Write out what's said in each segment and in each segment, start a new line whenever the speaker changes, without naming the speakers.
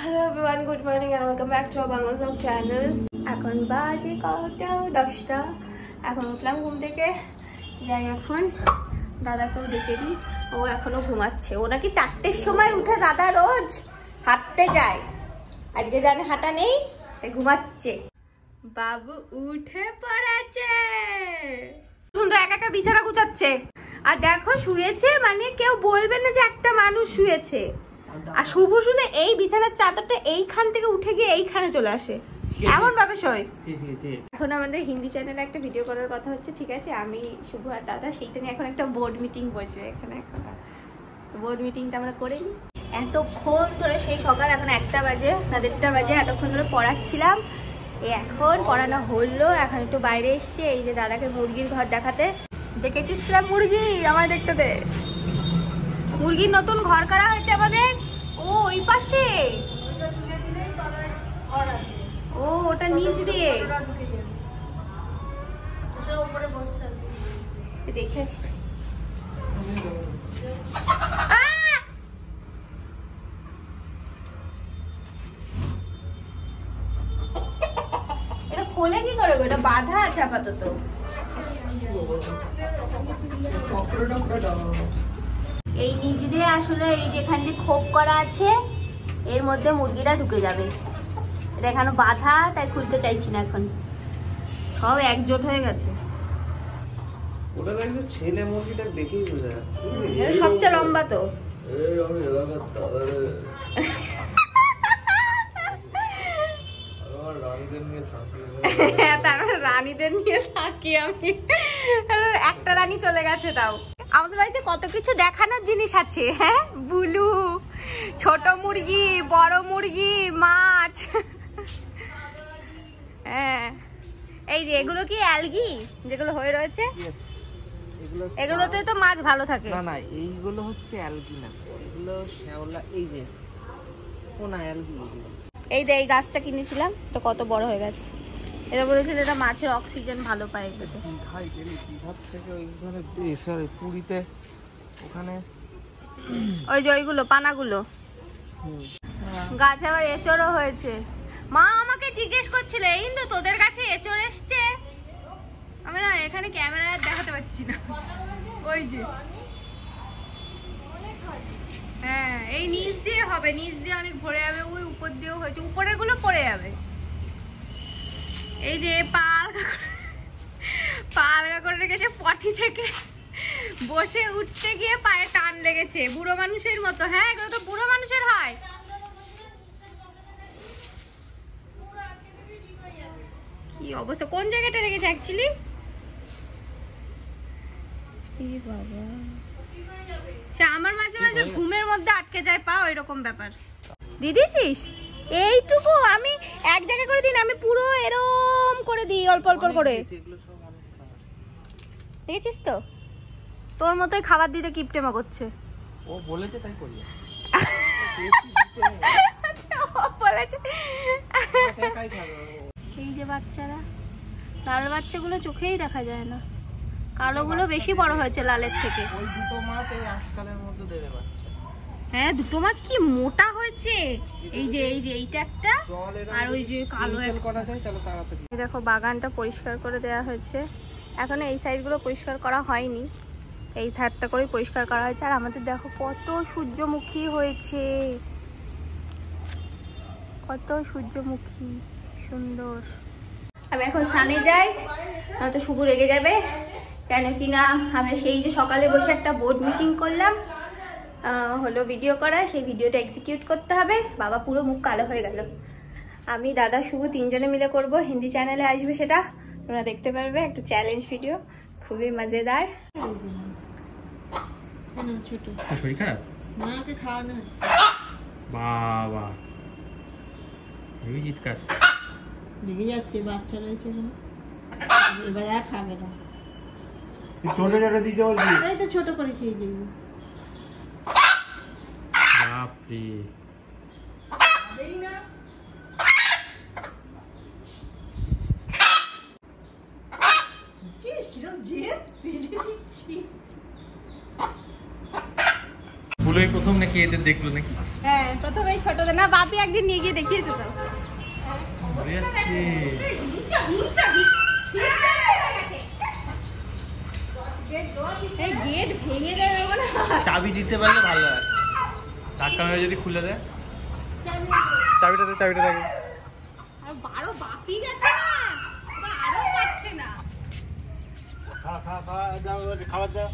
Hello everyone, good morning and welcome back to our Bangla blog channel. এখন বাজে কটা 10টা। এখন উঠলাম ঘুম থেকে, যাই এখন দাদাকেও ডেকে দিই। ও এখনো ঘুমাচ্ছে। ও নাকি 4টের সময় উঠে দাদা রোজ হাঁটতে যায়, আজকে জানে হাঁটা নেই তাই ঘুমাচ্ছে। বাবু উঠে পড়েছে, সুন্দর একা একা বিছানা গুছাচ্ছে। আর দেখো শুয়েছে, মানে কেউ বলবে না যে একটা মানুষ শুয়েছে। আর শুভ শুনে এই বিছানার চাদরটা এইখান থেকে উঠে গিয়ে এইখানে চলে আসে, এমন ভাবে শোয়। এখন আমাদের হিন্দি চ্যানেলে একটা ভিডিও করার কথা হচ্ছে, ঠিক আছে? আমি শুভ আর দাদা সেইটা নিয়ে এখন একটা বোর্ড মিটিং বসবে এখানে। এখন বোর্ড মিটিংটা আমরা করে নিই। এতক্ষণ ধরে সেই সকাল এখন 1টা বাজে না 1:30 বাজে, এতক্ষণ ধরে পড়াচ্ছিলাম। এখন পড়ানো হলো, এখন একটু বাইরে এসছে এই যে দাদাকে মুরগির ঘর দেখাতে। দেখেছিস মুরগি? আমায় দেখতে দে। মুরগির নতুন ঘর করা হয়েছে আমাদের। ও ওই পাশে, ও ওটা নিচ দিয়ে দেখে আসি। এটা খোলে কি করে গো? এটা বাঁধা আছে আপাতত। এই নিচ দিয়ে আসলে এই যেখান দিয়ে খোপ করা আছে এর মধ্যে মুরগিটা ঢুকে যাবে। এটা এখানে বাঁধা, তাই খুলতে চাইছি না। এখন সব একজোট হয়ে গেছে।
ওটা দেখো ছেলে মুরগিটা দেখেই বোঝা যাচ্ছে,
এটা সবচেয়ে লম্বা তো।
এই আমি এলাকার দাদারে আমার রানীদের নিয়ে থাকি।
তার রানীদের নিয়ে থাকি আমি। একটা রানী চলে গেছে তাও। আমাদের বাড়িতে কত কিছু দেখানোর জিনিস আছে। হ্যাঁ, বুলু, ছোট মুরগি, বড় মুরগি, মাছ। হ্যাঁ, এই যে এগুলো কি অ্যালগি যেগুলো হয়ে রয়েছে? এগুলোতে তো মাছ ভালো থাকে।
না না, এইগুলো হচ্ছে অ্যালগি না, এগুলো শ্যাওলা। এই যে ও না অ্যালগি।
এই যে এই গাছটা কিনেছিলাম, তো কত বড় হয়ে গেছে। এটা বলেছিল এটা মাছের অক্সিজেন ভালো পায় এটাতে।
দীঘায় গেলি, দীঘার থেকে ওইখানে সরি পুরীতে ওখানে
ওই যে ওইগুলো পানাগুলো গাছে আবার এঁচড়ও হয়েছে। মা আমাকে জিজ্ঞেস করছিল, এই তো তোদের কাছে এঁচড় এসছে। আমি না এখানে ক্যামেরা দেখাতে পাচ্ছি না। ওই যে হ্যাঁ, এই নিচ দিয়ে হবে, নিচ দিয়ে অনেক ভরে যাবে। ওই উপর দিয়েও হয়েছে, উপরের গুলো পড়ে যাবে। এই যে পা আলগা করে রেখেছে, পটি থেকে বসে উঠতে গিয়ে পায়ে টান লেগেছে, বুড়ো মানুষের মতো। হ্যাঁ, এগুলো তো বুড়ো মানুষের হয়। কি অবস্থা, কোন জায়গাটা রেখেছে অ্যাকচুয়ালি? বাবা, আমার মাঝে মাঝে ঘুমের মধ্যে আটকে যায় পা, ওইরকম ব্যাপার। দিদিছিস এইটুকু? আমি এক জায়গায় করে দিই না, আমি পুরো এরম করে দিই, অল্প অল্প করে। দেখেছিস তো, তোর মতোই খাবার দিতে কিপটেমা করছে।
ও বলেছে তাই করি।
এই যে বাচ্চারা, লাল বাচ্চাগুলো চোখেই দেখা যায় না, কালোগুলো বেশি বড় হয়েছে লালের থেকে।
ওই দুটো মাছ এই আজকালের মধ্যে দেবে বাচ্চা।
হ্যাঁ, দুটো মাছ কি মোটা হয়েছে। এই যে এইটা একটা, আর ওই যে কালো
করা যায় তাহলে তাড়াতাড়ি।
দেখো বাগানটা পরিষ্কার করে দেওয়া হয়েছে। এখনো এই সাইডগুলো পরিষ্কার করা হয়নি, এই ধারটা করে পরিষ্কার করা হয়েছে। আর আমাদের দেখো কত সূর্যমুখী হয়েছে, কত সূর্যমুখী সুন্দর। আমি এখন স্নানে যাই, নয়তো শুভ রেগে যাবে। কেন কিনা আমরা সেই যে সকালে বসে একটা বোর্ড মিটিং করলাম, হলো ভিডিও করা, সেই ভিডিওটা এক্সিকিউট করতে হবে। বাবা পুরো মুখ কালো হয়ে গেল। আমি দাদা শুভ 3জনে মিলে করব, হিন্দি চ্যানেলে আসবে, সেটা তোমরা দেখতে পারবে। একটা চ্যালেঞ্জ ভিডিও, খুবই মজেদার।
শরীর খারাপ?
মাকে খাওয়ানো হচ্ছে।
বাবা চিৎকার
লেগে যাচ্ছে, বাচ্চা রয়েছে এবার আর খাবে না।
ছোট ছোট দিতে বলছি,
এই তো ছোট করেছে এই যে।
বাপরে
এই না চিজ কিরম যে ফেলে দিচ্ছি।
ফুলই প্রথম নাকি এদের দেখলো নাকি?
হ্যাঁ, প্রথম প্রথম এই ছোটদের না বাপি একদিন নিয়ে গিয়ে দেখিয়েছে তো। গেট ভেঙে দেবে মনে হয়।
চাবি দিতে পারলে ভালো হয়, ধাক্কা মেরে যদি খুলে দেয়। চাবিটা থাকে।
আর 12 বাপি গেছে না, আরো পাচ্ছে না।
খাবার দাও।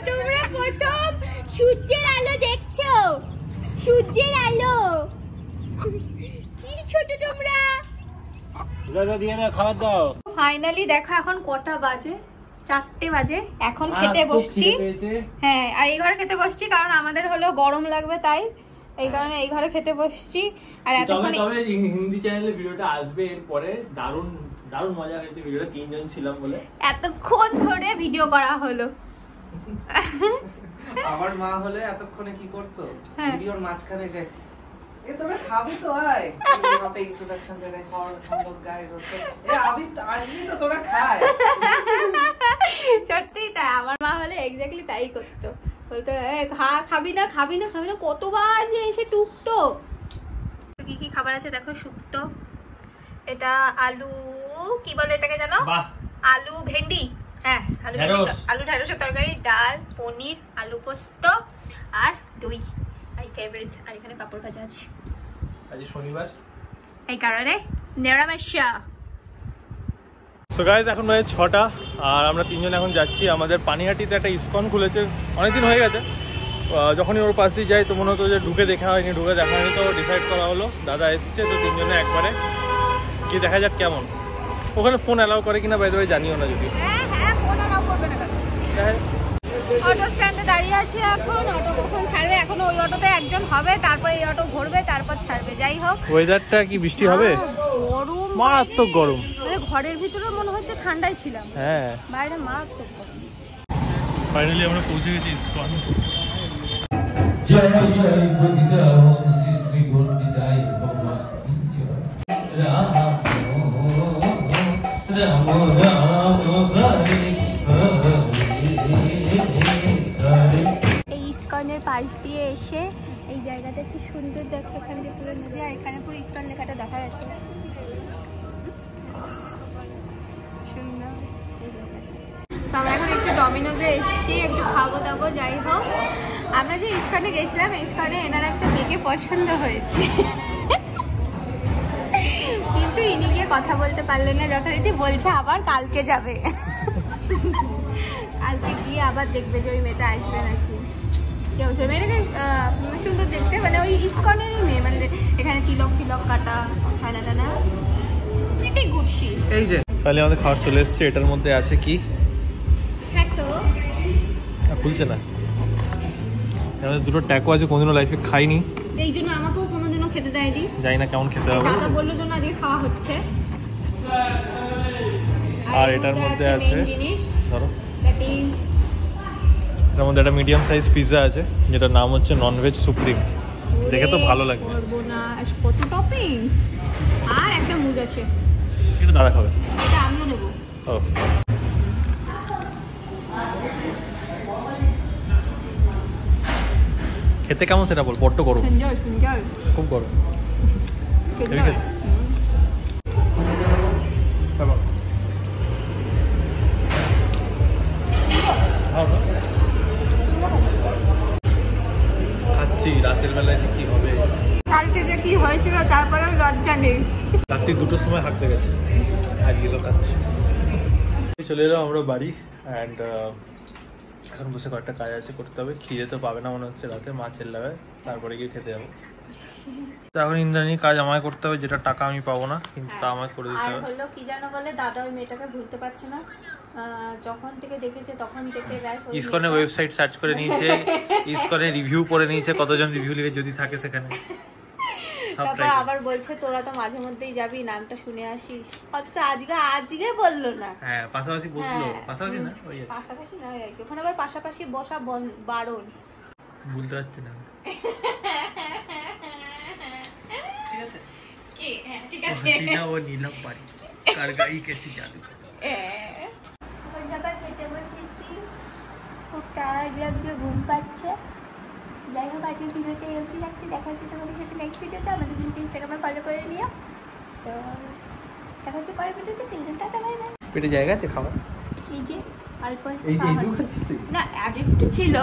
তোমরা প্রথম সূর্যের আলো দেখছো, সূর্যের আলো। কি ছোট তোমরা।
খাবার দাও।
ফাইনালি দেখো এখন কটা বাজে, 4টে বাজে। এখন খেতে বসছি। হ্যাঁ, আর এই ঘরে খেতে বসছি কারণ আমাদের হলো গরম লাগবে, তাই এই কারণে এই ঘরে খেতে বসছি। আর এতক্ষণ
তবে হিন্দি চ্যানেলে ভিডিওটা আসবে এরপরে। দারুণ দারুণ মজা হয়েছে ভিডিওটা, 3 জন ছিলাম বলে।
এতক্ষণ ধরে ভিডিও করা হলো।
আমার মা হলে এতক্ষণে কি করতো,
হ্যাঁ।
ভিডিওর মাঝখানে যে এ তোরা খাবি তো আয়, এইভাবে ইন্ট্রোডাকশন দেয়, हम लोग गाइस होते এ আমি আসবি তো তোরা খায়।
সত্যি তাই, আমার মা হলে এক্স্যাক্টলি তাই করতো। বলতো খাবি না কতবার যে এসে টুকতো। কি কি খাবার আছে দেখো। শুক্তো, এটা আলু, কি বলে এটাকে জানো? আলু ভেন্ডি। হ্যাঁ, আলু ঢেঁড়সের তরকারি, ডাল, পনির, আলু পোস্ত আর দই, মাই ফেভারিট। আর এখানে পাপড় ভাজা আছে।
আজ শনিবার,
এই কারণে নিরামিষ।
সো গাইস এখন বাজে 6টা আর আমরা 3 জন এখন যাচ্ছি। আমাদের পানিহাটিতে একটা ইসকন খুলেছে, অনেকদিন হয়ে গেছে। যখনই ওর পাশ দিয়ে যাই তো মনে হতো যে ঢুকে দেখা হয়নি, তো ডিসাইড করা হলো দাদা এসছে তো 3 জনে একবারে গিয়ে দেখা যাক কেমন। ওখানে ফোন অ্যালাউ করে কিনা বাইরে জানিও না যদি।
হ্যাঁ, ফোন অ্যালাউ করবে না। অটো স্ট্যান্ডে দাঁড়িয়ে আছি এখন, অটো কখন ছাড়বে? এখনো ওই অটোতে একজন হবে, তারপর এই অটো ঘুরবে, তারপর ছাড়বে। যাই হোক,
ওয়েদারটা কি বৃষ্টি হবে?
গরম,
মারাত্মক গরম।
মানে ঘরের ভিতরে মনে হচ্ছে ঠান্ডায় ছিলাম,
হ্যাঁ
বাইরে মারাত্মক গরম।
ফাইনালি আমরা পৌঁছে গেছি ইসকন।
জয় জয় বৃন্দাবন শ্রী শ্রী বন্দিতায় ভগবান রাম রাম রাম হরে হরে।
এই ইসকনের পাশ দিয়ে এসে এই জায়গাটা কি সুন্দর দেখো, এখান দিয়ে পুরো নদী আর এখানে পুরো ইসকন লেখাটা দেখা যাচ্ছে। সুন্দর। তো আমরা এখন একটু ডমিনোজে এসেছি, একটু খাবো দাবো। যাই হোক, আমরা যে ইসকনে গেছিলাম, ইসকনে এনার একটা মেয়েকে পছন্দ হয়েছে, কিন্তু ইনি গিয়ে কথা বলতে পারলেন না। যথারীতি বলছে আবার কালকে যাবে, কালকে গিয়ে আবার দেখবে যে ওই মেয়েটা আসবে নাকি। কি অবশ্য মেয়েটাকে সুন্দর দেখতে, মানে ওই ইসকনেরই মেয়ে, মানে এখানে তিলক কাটা খানা টানা, প্রিটি গুড শি।
এই যে তাহলে আমাদের খাবার চলে এসেছে। এটার মধ্যে আছে কি? খুলছে না। আমাদের দুটো ট্যাকো আছে, কোনদিনও লাইফে খাইনি,
এই জন্য আমাকেও কোনোদিনও খেতে দেয়নি।
জানি না কেমন খেতে হবে।
দাদা বললো জন্য আজকে খাওয়া হচ্ছে।
আর এটার মধ্যে আছে
জিনিস,
ধরো,
দ্যাট ইজ,
এটার মধ্যে একটা মিডিয়াম সাইজ পিৎজা আছে যেটার নাম হচ্ছে ননভেজ সুপ্রিম। দেখে তো ভালো লাগে।
কত টপিংস, আর একটা মুজ আছে।
এটা দাদা খাবে,
এটা আমিও নেবো।
ও খেতে কেমন সেটা বল। বড্ড গরম,
সুন্দর
খুব গরম। খাচ্ছি, রাতের বেলায় যে কি হবে।
কালকে যে কি হয়েছিল তারপরেও লজ্জা নেই।
রাত্রি 2টোর সময় হাঁটতে গেছে, আজকে তো খাচ্ছি। চলে এলাম আমরা বাড়ি অ্যান্ড এখন বসে কয়েকটা কাজ আছে করতে হবে। খিদে তো পাবে না মনে হচ্ছে রাতে, মা চেল্লাবে, তারপরে গিয়ে খেতে যাবো। তো এখন ইন্দ্রাণীর কাজ আমায় করতে হবে, যেটা টাকা আমি পাবো না, কিন্তু তা আমায় করে দিতে হবে।
আর হলো কি জানো বলে, দাদা ওই মেয়েটাকে ভুলতে পারছে না। যখন থেকে দেখেছে তখন থেকে
ইসকনের ওয়েবসাইট সার্চ করে নিয়েছে, ইসকনের রিভিউ পড়ে নিয়েছে, কতজন রিভিউ লিখে যদি থাকে সেখানে।
তারপর আবার বলছে তোরা তো মাঝে মধ্যেই যাবি, নামটা শুনে আসিস, অথচ আজকে বললো না।
হ্যাঁ, পাশাপাশি বসলো, পাশাপাশি না, ওই
পাশাপাশি না আর কি, ওখানে আবার পাশাপাশি বসা বারণ।
ভুলতে পারছি না।
ঠিক আছে
কি? হ্যাঁ ঠিক আছে।
হাসিনা ও নীলম পারি কারগাই কেসি জাদু।
খেতে বসেছি, খুব টায়ার্ড লাগবে, ঘুম পাচ্ছে। যাই হোক আজকের ভিডিওটা এমনি লাগছে, দেখা হচ্ছে তোমাদের সাথে নেক্সট ভিডিওতে। আমাদের কিন্তু ইনস্টাগ্রামে ফলো করে নিও। তো দেখা হচ্ছে পরের ভিডিওতে। Tata, bye bye.
পেটে জায়গা আছে খাবার?
এই যে অল্প
এই
খাওয়া
এইটুকু
হচ্ছে।
খাচ্ছিস তুই?
না আর একটু ছিল।